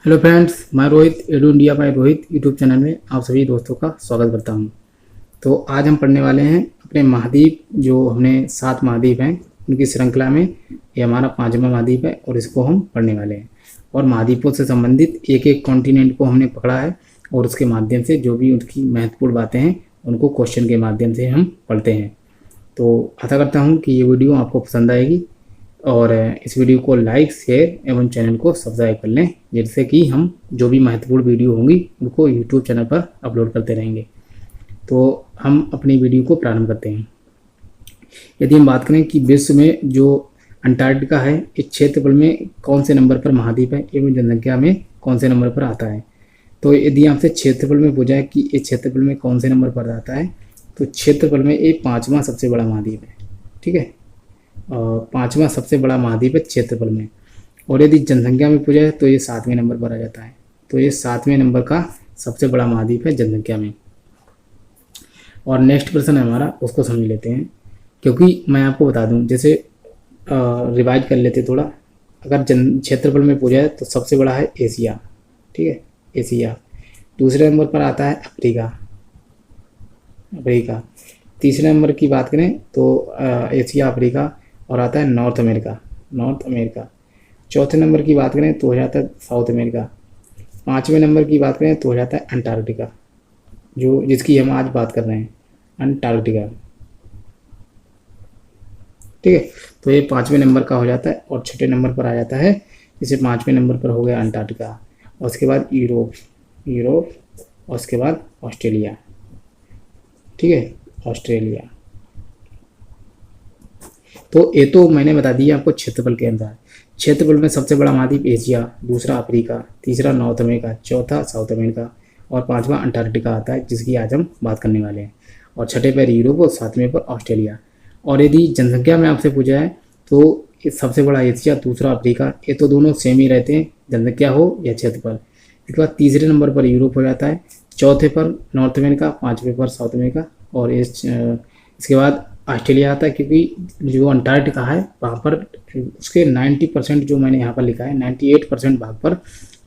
Hello friends, मैं Rohit edu India by Rohit YouTube channel में आप सभी दोस्तों का स्वागत करता हूं। तो आज हम पढ़ने वाले हैं अपने महाद्वीप, जो हमने 7 महाद्वीप हैं उनकी श्रृंखला में ये हमारा 5वां महाद्वीप है और इसको हम पढ़ने वाले हैं। और महाद्वीपों से संबंधित एक एक कॉन्टिनेंट को हमने पकड़ा है और उसके माध्यम से जो भी उनकी महत्वपूर्ण बातें हैं उनको क्वेश्चन के माध्यम से हम पढ़ते हैं। तो आशा करता हूँ कि ये वीडियो आपको पसंद आएगी और इस वीडियो को लाइक, शेयर एवं चैनल को सब्सक्राइब कर लें, जिससे कि हम जो भी महत्वपूर्ण वीडियो होंगी उनको यूट्यूब चैनल पर अपलोड करते रहेंगे। तो हम अपनी वीडियो को प्रारंभ करते हैं। यदि हम बात करें कि विश्व में जो अंटार्कटिका है, इस क्षेत्रफल में कौन से नंबर पर महाद्वीप है एवं जनसंख्या में कौन से नंबर पर आता है, तो यदि आपसे क्षेत्रफल में पूछा है कि इस क्षेत्रफल में कौन से नंबर पर आता है, तो क्षेत्रफल में ये 5वां सबसे बड़ा महाद्वीप है। ठीक है, 5वां सबसे बड़ा महाद्वीप है क्षेत्रफल में। और यदि जनसंख्या में पूछा है तो ये 7वें नंबर पर आ जाता है। तो ये 7वें नंबर का सबसे बड़ा महाद्वीप है जनसंख्या में। और नेक्स्ट प्रश्न है हमारा, उसको समझ लेते हैं, क्योंकि मैं आपको बता दूं, जैसे रिवाइज कर लेते थोड़ा। अगर क्षेत्रफल में पूछा है तो सबसे बड़ा है एशिया। ठीक है, एशिया। दूसरे नंबर पर आता है अफ्रीका। तीसरे नंबर की बात करें तो एशिया, अफ्रीका और आता है नॉर्थ अमेरिका। चौथे नंबर की बात करें तो हो जाता है साउथ अमेरिका। 5वें नंबर की बात करें तो हो जाता है अंटार्कटिका, जो जिसकी हम आज बात कर रहे हैं, अंटार्कटिका। ठीक है, तो ये 5वें नंबर का हो जाता है। और छठे नंबर पर आ जाता है, जैसे 5वें नंबर पर हो गया अंटार्कटिका, और उसके बाद यूरोप और उसके बाद ऑस्ट्रेलिया। ठीक है, ऑस्ट्रेलिया। तो ये तो मैंने बता दिया आपको क्षेत्रफल के अनुसार। क्षेत्रफल में सबसे बड़ा महाद्वीप एशिया, दूसरा अफ्रीका, तीसरा नॉर्थ अमेरिका, चौथा साउथ अमेरिका और 5वां अंटार्कटिका आता है, जिसकी आज हम बात करने वाले हैं। और छठे पर यूरोप और 7वें पर ऑस्ट्रेलिया। और यदि जनसंख्या में आपसे पूछा है तो सबसे बड़ा एशिया, दूसरा अफ्रीका, ये तो दोनों सेम ही रहते हैं, जनसंख्या हो या क्षेत्रफल। इसके बाद तीसरे नंबर पर यूरोप हो जाता है, चौथे पर नॉर्थ अमेरिका, 5वें पर साउथ अमेरिका और इसके बाद ऑस्ट्रेलिया आता है, क्योंकि जो अंटार्कटिका है वहाँ पर उसके 90% जो मैंने यहाँ पर लिखा है, 98% भाग पर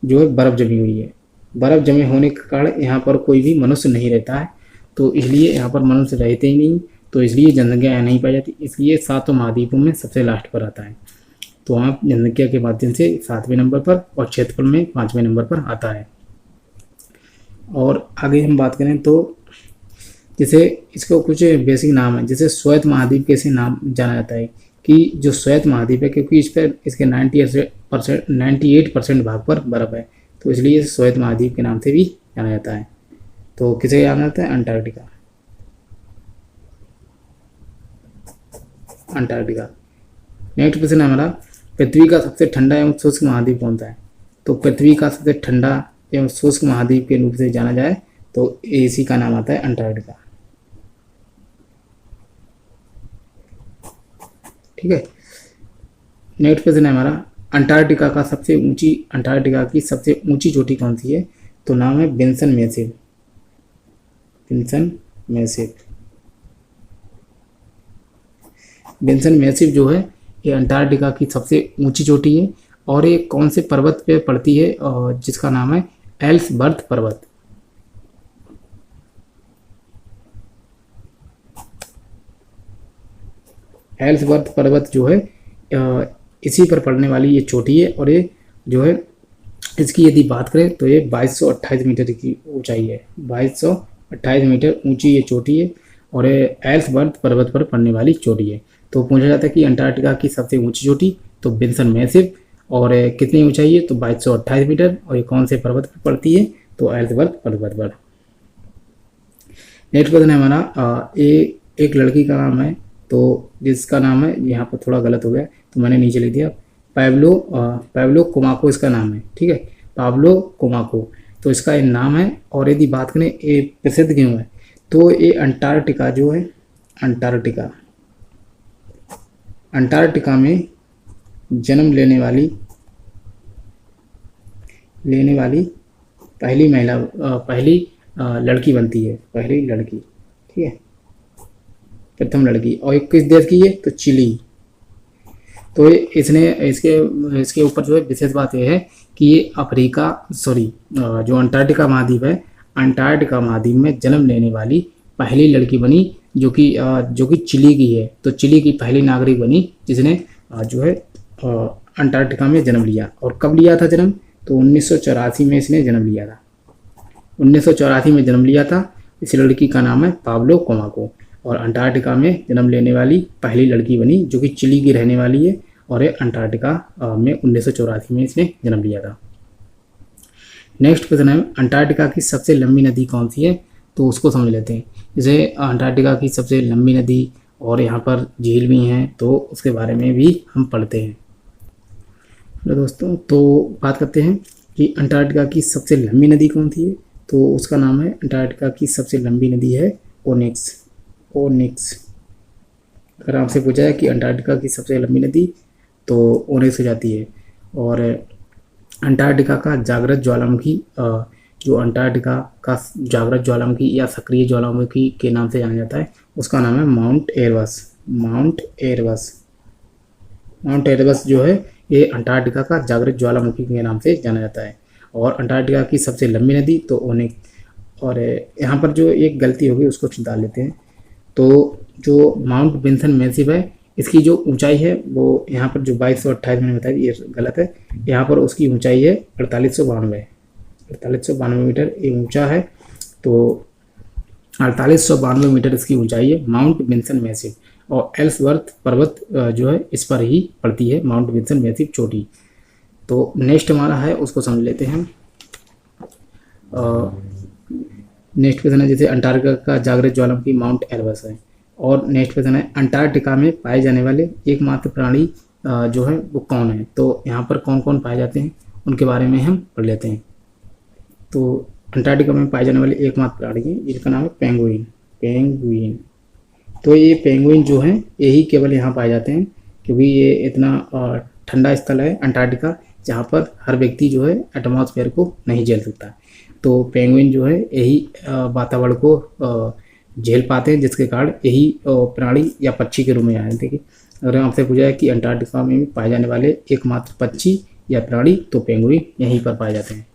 जो है बर्फ़ जमी हुई है। बर्फ़ जमे होने के कारण यहाँ पर कोई भी मनुष्य नहीं रहता है, तो इसलिए यहाँ पर मनुष्य रहते ही नहीं, तो इसलिए जनसंख्या यहाँ नहीं पाई जाती। इसलिए 7 महाद्वीपों में सबसे लास्ट पर आता है। तो वहाँ जनसंख्या के माध्यम से 7वें नंबर पर और क्षेत्रफल में 5वें नंबर पर आता है। और आगे हम बात करें तो जैसे इसको कुछ बेसिक नाम है, जैसे श्वेत महाद्वीप कैसे नाम जाना जाता है, कि जो श्वेत महाद्वीप है, क्योंकि इस पर इसके 98% भाग पर बर्फ़ है, तो इसलिए श्वेत महाद्वीप के नाम से भी जाना जाता है। तो किसे जाना जाता है? अंटार्कटिका। नेक्स्ट क्वेश्चन है हमारा, पृथ्वी का सबसे ठंडा एवं शुष्क महाद्वीप कौन सा है? तो पृथ्वी का सबसे ठंडा एवं शुष्क महाद्वीप के रूप से जाना जाए तो इसी का नाम आता है अंटार्कटिका। ठीक है, नेक्स्ट क्वेश्चन है हमारा, अंटार्कटिका की सबसे ऊंची चोटी कौन सी है? तो नाम है विन्सन मैसिव जो है ये अंटार्कटिका की सबसे ऊंची चोटी है। और ये कौन से पर्वत पे पड़ती है? और जिसका नाम है एल्सवर्थ पर्वत। एल्सवर्थ पर्वत जो है इसी पर पड़ने वाली ये चोटी है। और ये जो है इसकी यदि बात करें तो ये 2228 मीटर की ऊंचाई है। 2228 मीटर ऊंची ये चोटी है और ये एल्सवर्थ पर्वत पर पड़ने वाली चोटी है। तो पूछा जाता है कि अंटार्कटिका की सबसे ऊंची चोटी, तो विन्सन मैसिव, और कितनी ऊंचाई है? तो 2228 मीटर। और ये कौन से पर्वत पर पड़ती है? तो एल्सवर्थ पर्वत पर। नेक्स्ट क्वेश्चन है हमारा, एक लड़की का नाम है, तो जिसका नाम है, यहाँ पर थोड़ा गलत हो गया तो मैंने नीचे लिख दिया, पैब्लो कोमाको इसका नाम है। ठीक है, पाब्लो कोमाको, तो इसका ये नाम है। और यदि बात करें ये प्रसिद्ध क्यों है, तो ये अंटार्कटिका जो है, अंटार्कटिका में जन्म लेने वाली पहली लड़की बनती है, पहली लड़की। ठीक है, प्रथम लड़की। और किस देश की है? तो चिली। तो इसने इसके इसके ऊपर जो है विशेष बात यह है कि ये अफ्रीका जो अंटार्कटिका महाद्वीप है, अंटार्कटिका महाद्वीप में जन्म लेने वाली पहली लड़की बनी जो कि चिली की है। तो चिली की पहली नागरिक बनी जिसने जो है अंटार्कटिका में जन्म लिया। और कब लिया था जन्म? तो 1984 में इसने जन्म लिया था। 1984 में जन्म लिया था। इस लड़की का नाम है पाब्लो कोमाको और अंटार्कटिका में जन्म लेने वाली पहली लड़की बनी जो कि चिली की रहने वाली है और अंटार्कटिका में 1984 में इसने जन्म लिया था। नेक्स्ट क्वेश्चन है अंटार्कटिका की सबसे लंबी नदी कौन सी है? तो उसको समझ लेते हैं। जैसे अंटार्कटिका की सबसे लंबी नदी और यहाँ पर झील भी हैं तो उसके बारे में भी हम पढ़ते हैं। हेलो दोस्तों, तो बात करते हैं कि अंटार्कटिका की सबसे लंबी नदी कौन सी है। तो उसका नाम है, अंटार्कटिका की सबसे लंबी नदी है ओनिक्स। अगर आपसे पूछा है कि अंटार्कटिका की सबसे लंबी नदी तो ओनिक्स हो जाती है। और अंटार्कटिका का जागृत ज्वालामुखी जो अंटार्कटिका का जागृत ज्वालामुखी या सक्रिय ज्वालामुखी के नाम से जाना जाता है उसका नाम है माउंट एरबस जो है ये अंटार्कटिका का जागृत ज्वालामुखी के नाम से जाना जाता है। और अंटार्कटिका की सबसे लंबी नदी तो ओनिक्स। और यहाँ पर जो एक गलती होगी उसको डाल लेते हैं। तो जो माउंट विंसन मैसिव है इसकी जो ऊंचाई है वो यहाँ पर जो 2228 मैंने बताया ये गलत है। यहाँ पर उसकी ऊंचाई है 4892 मीटर ये ऊंचा है। तो 4892 मीटर इसकी ऊंचाई है माउंट विंसन मैसिव। और एल्सवर्थ पर्वत जो है इस पर ही पड़ती है माउंट विंसन मैसिव चोटी। तो नेक्स्ट हमारा है उसको समझ लेते हैं। नेक्स्ट क्वेश्चन है जैसे अंटार्कटिका का जागृत ज्वालामुखी माउंट एरबस है। और नेक्स्ट क्वेश्चन है अंटार्कटिका में पाए जाने वाले एकमात्र प्राणी जो है वो कौन है। तो यहाँ पर कौन कौन पाए जाते हैं उनके बारे में हम पढ़ लेते हैं। तो अंटार्कटिका में पाए जाने वाले एकमात्र प्राणी है जिनका नाम है पेंगुइन। तो ये पेंगुइन जो है यही केवल यहाँ पाए जाते हैं क्योंकि ये इतना ठंडा स्थल है अंटार्कटिका जहाँ पर हर व्यक्ति जो है एटमॉस्फेयर को नहीं झेल सकता। तो पेंगुइन जो है यही वातावरण को झेल पाते हैं जिसके कारण यही प्राणी या पक्षी के रूप में आए। देखिए अगर आपसे पूछा है कि अंटार्कटिका में पाए जाने वाले एकमात्र पक्षी या प्राणी तो पेंगुइन यहीं पर पाए जाते हैं।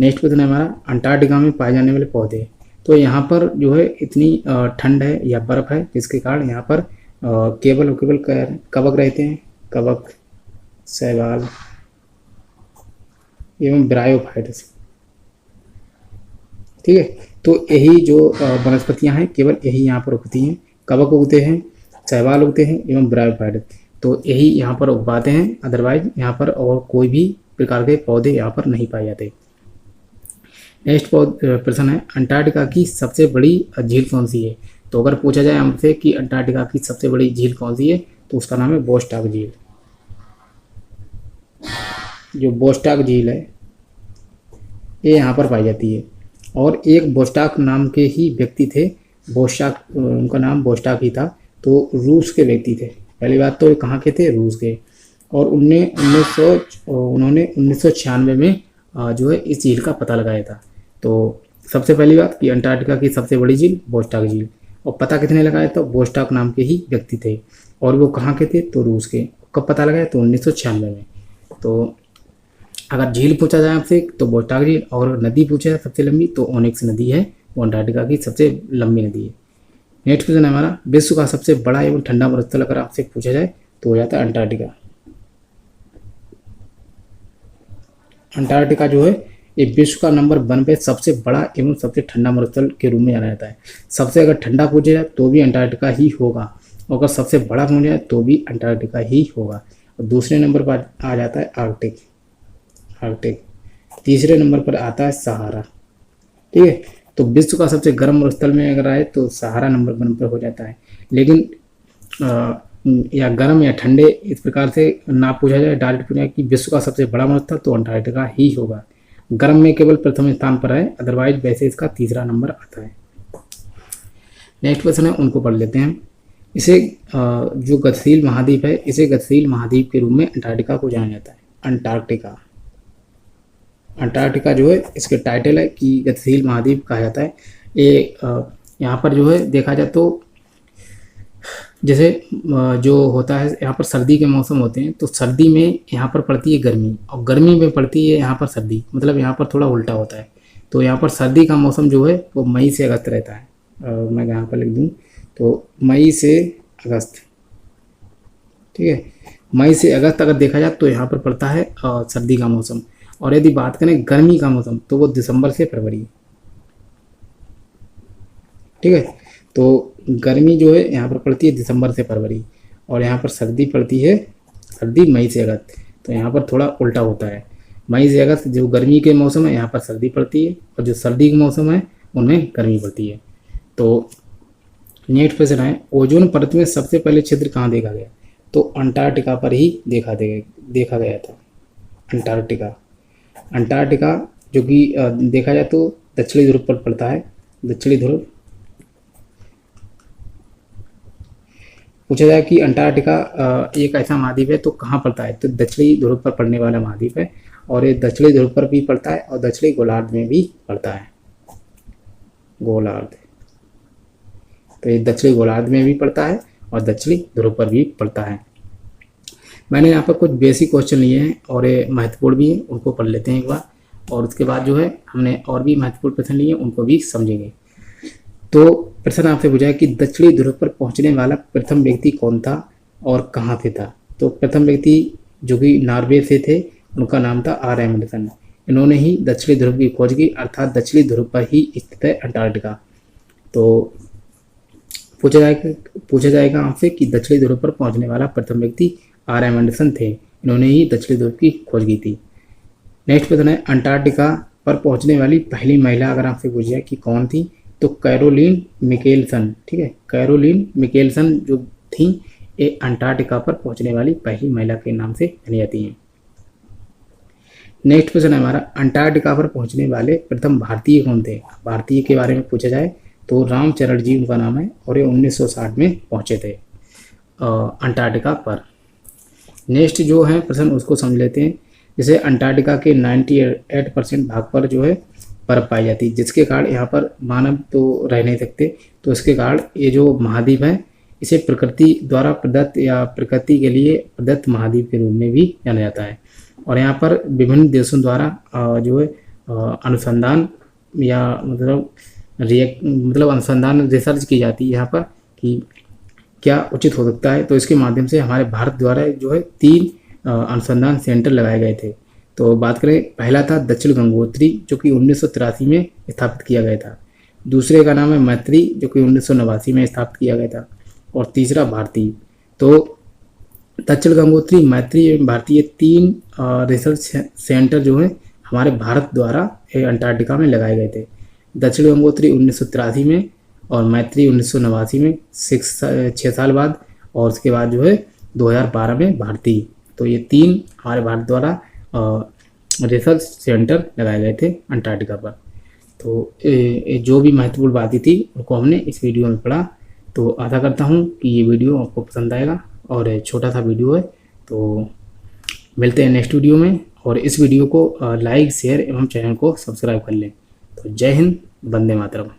नेक्स्ट क्वेश्चन है हमारा अंटार्कटिका में पाए जाने वाले पौधे। तो यहाँ पर जो है इतनी ठंड है या बर्फ़ है जिसके कारण यहाँ पर केवल कवक रहते हैं, कवक, शैवाल एवं ब्रायोफाइट्स। ठीक है, तो यही जो वनस्पतियाँ हैं केवल यही यहाँ पर उगती हैं। कवक उगते हैं, शैवाल उगते हैं एवं ब्रायोफाइट्स तो यही यहाँ पर उग पाते हैं। अदरवाइज यहाँ पर और कोई भी प्रकार के पौधे यहाँ पर नहीं पाए जाते। नेक्स्ट प्रश्न है अंटार्कटिका की सबसे बड़ी झील कौन सी है। तो अगर पूछा जाए हमसे कि अंटार्कटिका की सबसे बड़ी झील कौन सी है तो उसका नाम है बोस्टॉक झील। जो बोस्टॉक झील है ये यहाँ पर पाई जाती है। और एक बोस्टॉक नाम के ही व्यक्ति थे, उनका नाम बोस्टॉक ही था। तो रूस के व्यक्ति थे। पहली बात तो कहाँ के थे? रूस के। और उन्होंने 1996 में जो है इस झील का पता लगाया था। तो सबसे पहली बात कि अंटार्कटिका की सबसे बड़ी झील बोस्टॉक झील। और पता कितने लगाया? तो बोस्टॉक नाम के ही व्यक्ति थे और वो कहाँ के थे? तो रूस के। कब पता लगाया? तो 1996 में। तो अगर झील पूछा जाए आपसे तो बोस्टॉक झील, और नदी पूछा जाए सबसे लंबी तो ओनिक्स नदी है, वो अंटार्कटिका की सबसे लंबी नदी है। नेक्स्ट क्वेश्चन है हमारा विश्व का सबसे बड़ा एवं ठंडा मरुस्थल अगर आपसे पूछा जाए तो हो जाता है अंटार्कटिका। अंटार्कटिका जो है ये विश्व का नंबर 1 पे सबसे बड़ा एवं सबसे ठंडा मरुस्थल के रूप में जाना जाता है। सबसे अगर ठंडा पूछा जाए तो भी अंटार्कटिका ही होगा, और अगर सबसे बड़ा पूछा जाए तो भी अंटार्कटिका ही होगा। और दूसरे नंबर पर आ जाता है आर्कटिक। तीसरे नंबर पर आता है सहारा। ठीक है, तो विश्व का सबसे गर्म मरुस्थल में अगर आए तो सहारा नंबर 1 पर हो जाता है। लेकिन या गर्म या ठंडे इस प्रकार से ना पूछा जाए, डायरेक्ट पूछा कि विश्व का सबसे बड़ा मरुस्थल तो अंटार्कटिका ही होगा। गर्म में केवल प्रथम स्थान पर है, अदरवाइज वैसे इसका तीसरा नंबर आता है। नेक्स्ट क्वेश्चन है उनको पढ़ लेते हैं। इसे जो गतिशील महाद्वीप है इसे गतिशील महाद्वीप के रूप में अंटार्कटिका को जाना जाता है। अंटार्कटिका जो है इसके टाइटल है कि गतिशील महाद्वीप कहा जाता है। ये यहाँ पर जो है देखा जाए तो जैसे जो होता है यहाँ पर सर्दी के मौसम होते हैं, तो सर्दी में यहाँ पर पड़ती है गर्मी और गर्मी में पड़ती है यहाँ पर सर्दी, मतलब यहाँ पर थोड़ा उल्टा होता है। तो यहाँ पर सर्दी का मौसम जो है वो मई से अगस्त रहता है। मैं यहाँ पर लिख दूँ तो मई से अगस्त, ठीक है। मई से अगस्त अगर देखा जाए तो यहाँ पर पड़ता है सर्दी का मौसम। और यदि बात करें गर्मी का मौसम तो वो दिसंबर से फरवरी, ठीक है। तो गर्मी जो है यहाँ पर पड़ती है दिसंबर से फरवरी, और यहाँ पर सर्दी पड़ती है सर्दी मई से अगस्त। तो यहाँ पर थोड़ा उल्टा होता है, मई से अगस्त जो गर्मी के मौसम है यहाँ पर सर्दी पड़ती है, और जो सर्दी के मौसम है उनमें गर्मी पड़ती है। तो नेक्स्ट क्वेश्चन है, ओजोन परत में सबसे पहले छिद्र कहाँ देखा गया? तो अंटार्कटिका पर ही देखा गया था। अंटार्कटिका जो कि देखा जाए तो दक्षिणी ध्रुव पर पड़ता है। दक्षिणी ध्रुव, पूछा जाए कि अंटार्कटिका एक ऐसा महाद्वीप है तो कहाँ पड़ता है, तो दक्षिणी ध्रुव पर पड़ने वाला महाद्वीप है, और ये दक्षिणी ध्रुव पर भी पड़ता है और दक्षिणी गोलार्ध में भी पड़ता है। गोलार्ध, तो ये दक्षिणी गोलार्ध में भी पड़ता है और दक्षिणी ध्रुव पर भी पड़ता है। मैंने यहाँ पर कुछ बेसिक क्वेश्चन लिए हैं और ये महत्वपूर्ण भी हैं, उनको पढ़ लेते हैं एक बार, और उसके बाद जो है हमने और भी महत्वपूर्ण प्रश्न लिए हैं, उनको भी समझेंगे। तो प्रश्न आपसे पूछा है कि दक्षिणी ध्रुव पर पहुंचने वाला प्रथम व्यक्ति कौन था और कहाँ से था? तो प्रथम व्यक्ति जो कि नॉर्वे से थे, उनका नाम था आर एंडरसन। इन्होंने ही दक्षिणी ध्रुव की खोज की, अर्थात दक्षिणी ध्रुव पर ही स्थित है अंटार्कटिका। तो पूछा जाएगा आपसे कि दक्षिणी ध्रुव पर पहुंचने वाला प्रथम व्यक्ति आर एम एंडरसन थे, इन्होंने ही दक्षिणी ध्रुव की खोज की थी। नेक्स्ट प्रश्न है, अंटार्कटिका पर पहुंचने वाली पहली महिला अगर आपसे पूछा जाए कि कौन थी, तो कैरोलीन मिकेलसन, ठीक है। कैरोलीन मिकेलसन जो थी ये अंटार्कटिका पर पहुंचने वाली पहली महिला के नाम से जानी जाती हैं। नेक्स्ट क्वेश्चन है हमारा, अंटार्कटिका पर पहुंचने वाले प्रथम भारतीय कौन थे? भारतीय के बारे में पूछा जाए तो रामचरण जी उनका नाम है, और ये 1960 में पहुंचे थे अंटार्कटिका पर। नेक्स्ट जो है प्रश्न उसको समझ लेते हैं। जैसे अंटार्कटिका के 98% भाग पर जो है बर्फ पाई जाती है, जिसके कारण यहाँ पर मानव तो रह नहीं सकते, तो इसके कारण ये जो महाद्वीप है इसे प्रकृति द्वारा प्रदत्त या प्रकृति के लिए प्रदत्त महाद्वीप के रूप में भी जाना जाता है। और यहाँ पर विभिन्न देशों द्वारा जो है अनुसंधान या मतलब अनुसंधान रिसर्च की जाती है यहाँ पर कि क्या उचित हो सकता है। तो इसके माध्यम से हमारे भारत द्वारा जो है 3 अनुसंधान सेंटर लगाए गए थे। तो बात करें, पहला था दक्षिण गंगोत्री जो कि 1983 में स्थापित किया गया था। दूसरे का नाम है मैत्री जो कि 1989 में स्थापित किया गया था, और तीसरा भारती। तो दक्षिण गंगोत्री, मैत्री एवं भारती ये 3 रिसर्च सेंटर जो है हमारे भारत द्वारा अंटार्कटिका में लगाए गए थे। दक्षिण गंगोत्री 1983 में और मैत्री 1989 में 6 साल बाद, और उसके बाद जो है 2012 में भारती। तो ये 3 हमारे भारत द्वारा रिसर्च सेंटर लगाए गए थे अंटार्कटिका पर। तो जो भी महत्वपूर्ण बातें थी उनको हमने इस वीडियो में पढ़ा। तो आशा करता हूँ कि ये वीडियो आपको पसंद आएगा, और छोटा सा वीडियो है। तो मिलते हैं नेक्स्ट वीडियो में, और इस वीडियो को लाइक, शेयर एवं चैनल को सब्सक्राइब कर लें। तो जय हिंद, वंदे मातरम।